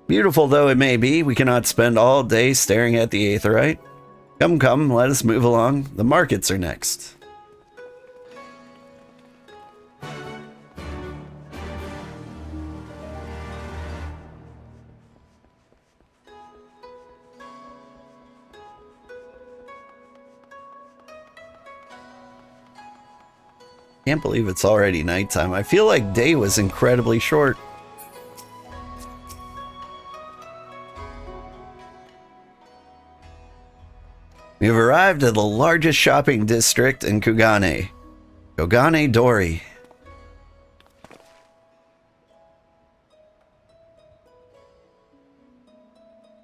Beautiful though it may be, we cannot spend all day staring at the aetheryte. Come, come, let us move along. The markets are next. Can't believe it's already nighttime. I feel like day was incredibly short. We have arrived at the largest shopping district in Kugane, Kugane Tower.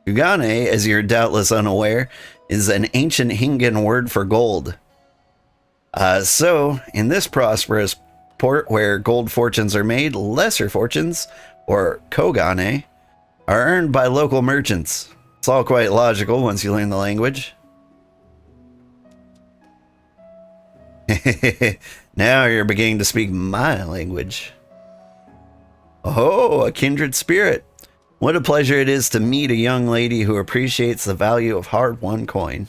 Kugane, as you're doubtless unaware, is an ancient Hingan word for gold. So, in this prosperous port where gold fortunes are made, lesser fortunes, or Kogane, are earned by local merchants. It's all quite logical once you learn the language. Now you're beginning to speak my language. Oh, a kindred spirit. What a pleasure it is to meet a young lady who appreciates the value of hard-won coin.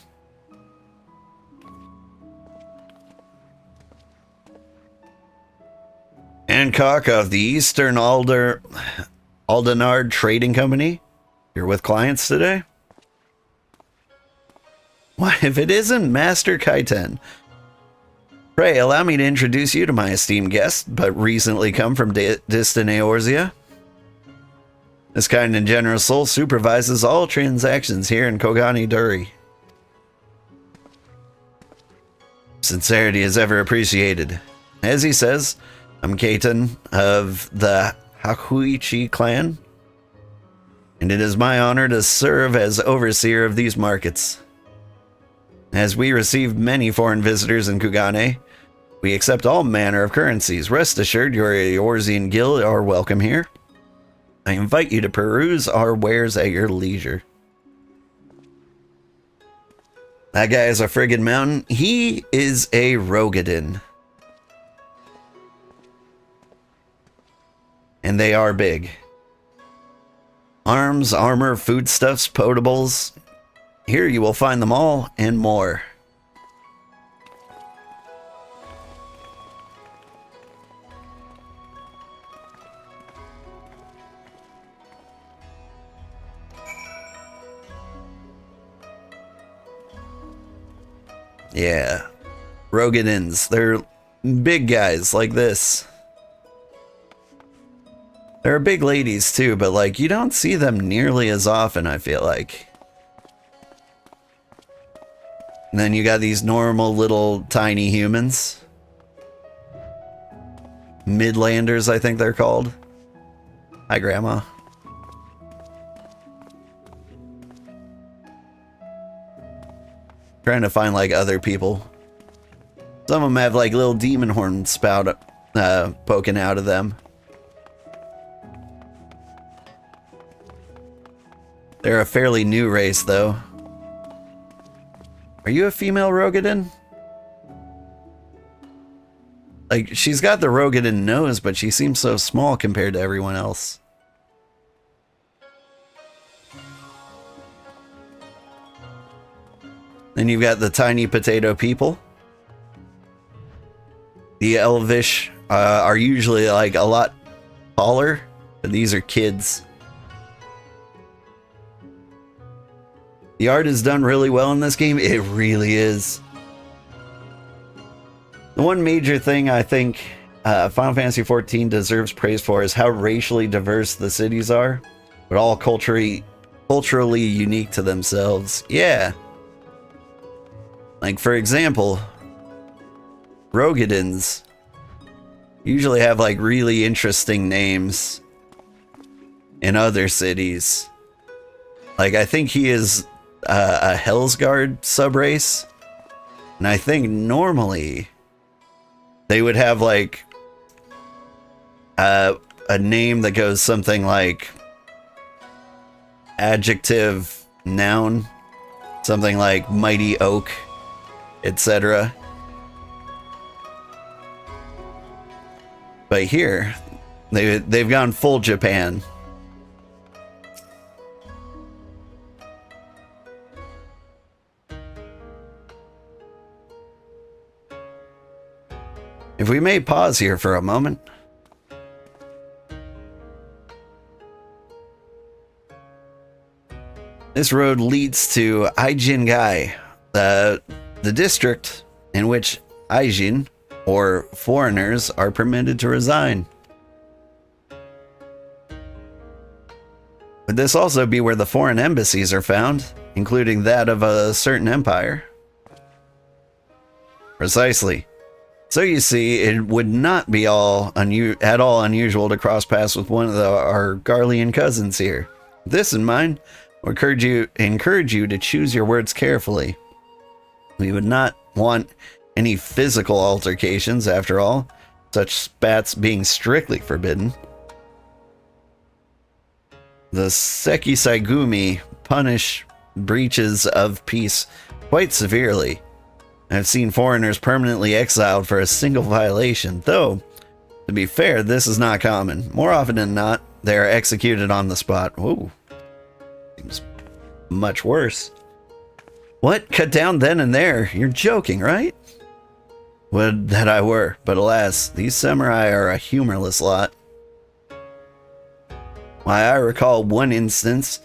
Hancock of the Eastern Aldenard Trading Company. You're with clients today? Why, if it isn't Master Kaiten. Pray, allow me to introduce you to my esteemed guest, but recently come from distant Eorzea. This kind and generous soul supervises all transactions here in Kugane Tower. Sincerity is ever appreciated. As he says, I'm Kaiten of the Hakuichi clan, and it is my honor to serve as overseer of these markets. As we receive many foreign visitors in Kugane, we accept all manner of currencies. Rest assured, your Eorzean guild are welcome here. I invite you to peruse our wares at your leisure. That guy is a friggin' mountain. He is a Rogadin. And they are big. Arms, armor, foodstuffs, potables. Here you will find them all and more. Yeah, Rogadins, they're big guys like this. There are big ladies too, but like you don't see them nearly as often, I feel like. And then you got these normal little tiny humans. Midlanders, I think they're called. Hi, Grandma. Trying to find like other people. Some of them have like little demon horn spout poking out of them. They're a fairly new race though. Are you a female Rogadin? Like, she's got the Rogadin nose, but she seems so small compared to everyone else. Then you've got the tiny potato people. The Elvish are usually like a lot taller, but these are kids. The art is done really well in this game. It really is. The one major thing I think Final Fantasy XIV deserves praise for is how racially diverse the cities are, but all culturally unique to themselves. Yeah. Like, for example, Rogadins usually have like really interesting names in other cities. Like, I think he is a Hellsguard subrace, and I think normally they would have like a name that goes something like adjective, noun, something like mighty oak, etc. But here, They've gone full Japan. If we may pause here for a moment. This road leads to Aijingai, the district in which Aijin, or foreigners, are permitted to reside. Would this also be where the foreign embassies are found, including that of a certain empire? Precisely. So you see, it would not be at all unusual to cross paths with one of our Garlean cousins here. With this in mind, I encourage you to choose your words carefully. We would not want any physical altercations, after all, such spats being strictly forbidden. The Sekisaigumi punish breaches of peace quite severely. I've seen foreigners permanently exiled for a single violation, though, to be fair, this is not common. More often than not, they are executed on the spot. Ooh. Seems much worse. What? Cut down then and there? You're joking, right? Would that I were, but alas, these samurai are a humorless lot. Why, I recall one instance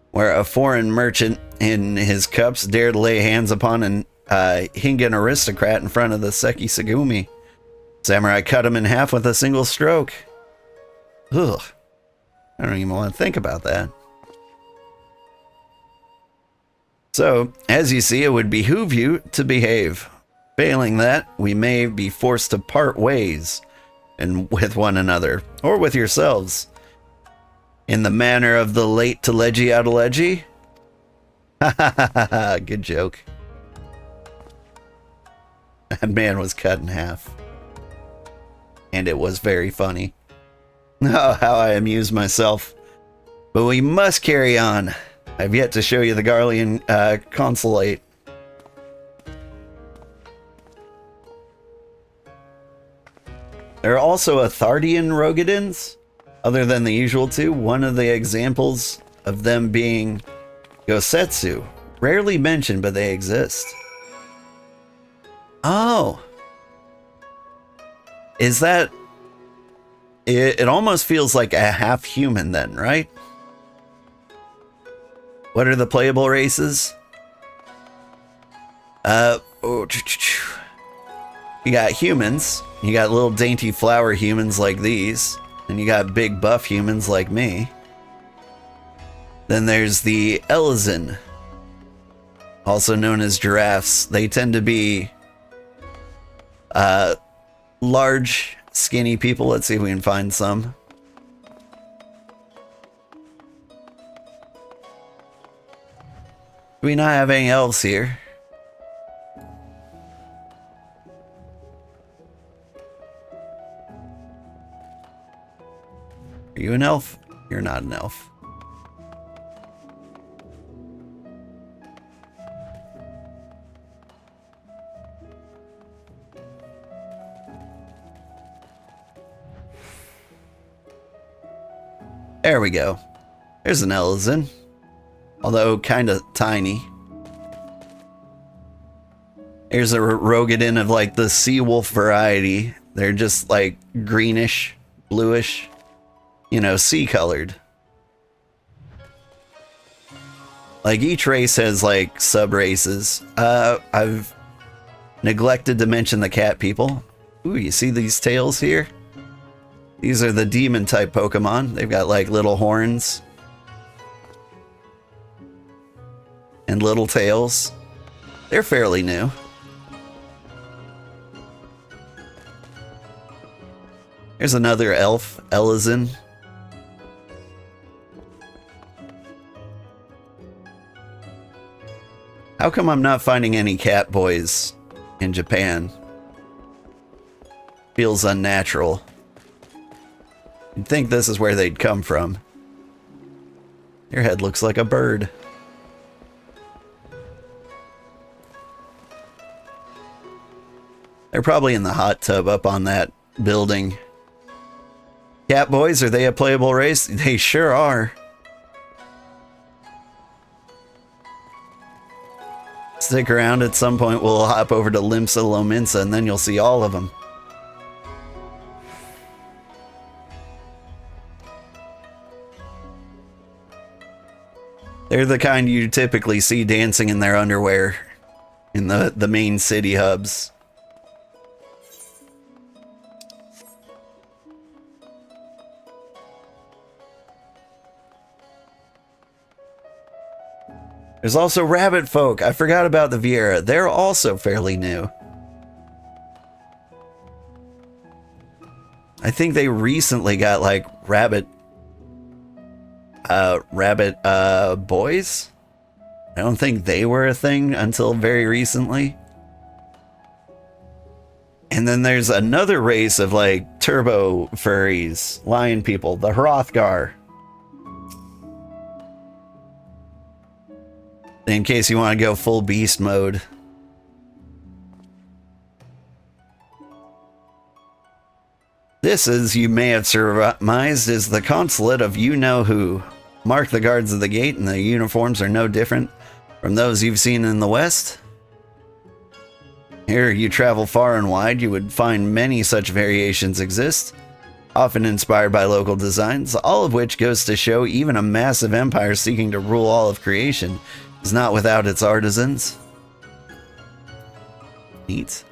where a foreign merchant in his cups dared lay hands upon an Hingan aristocrat in front of the Sekisagumi. Samurai cut him in half with a single stroke. Ugh. I don't even want to think about that. So, as you see, it would behoove you to behave. Failing that, we may be forced to part ways and with one another, or with yourselves. In the manner of the late Teleji Adeleji? Ha ha ha ha ha, good joke. That man was cut in half. And it was very funny. Oh, how I amuse myself. But we must carry on. I've yet to show you the Garlean consulate. There are also Athardian Rogadins, other than the usual two. One of the examples of them being Gosetsu. Rarely mentioned, but they exist. Oh. Is that... It almost feels like a half-human then, right? What are the playable races? You got humans. You got little dainty flower humans like these. And you got big buff humans like me. Then there's the Elizin, also known as giraffes. They tend to be large, skinny people. Let's see if we can find some. Do we not have any elves here? Are you an elf? You're not an elf. There we go. There's an Elizin. Although kind of tiny. Here's a Rogadin of like the sea wolf variety. They're just like greenish, bluish, you know, sea colored. Like each race has like sub races. I've neglected to mention the cat people. Ooh, you see these tails here? These are the demon type Pokemon. They've got like little horns and little tails. They're fairly new. Here's another elf, Elizin. How come I'm not finding any cat boys in Japan? Feels unnatural. You'd think this is where they'd come from. Your head looks like a bird. They're probably in the hot tub up on that building. Cat boys, are they a playable race? They sure are. Stick around, at some point we'll hop over to Limsa Lominsa and then you'll see all of them. They're the kind you typically see dancing in their underwear in the main city hubs. There's also rabbit folk. I forgot about the Viera. They're also fairly new. I think they recently got like rabbit boys. I don't think they were a thing until very recently. And then there's another race of like turbo furries, lion people, the Hrothgar. In case you want to go full beast mode. This, as you may have surmised, is the consulate of you-know-who. Mark the guards of the gate, and the uniforms are no different from those you've seen in the West. Here you travel far and wide, you would find many such variations exist, often inspired by local designs, all of which goes to show even a massive empire seeking to rule all of creation is not without its artisans. Neat.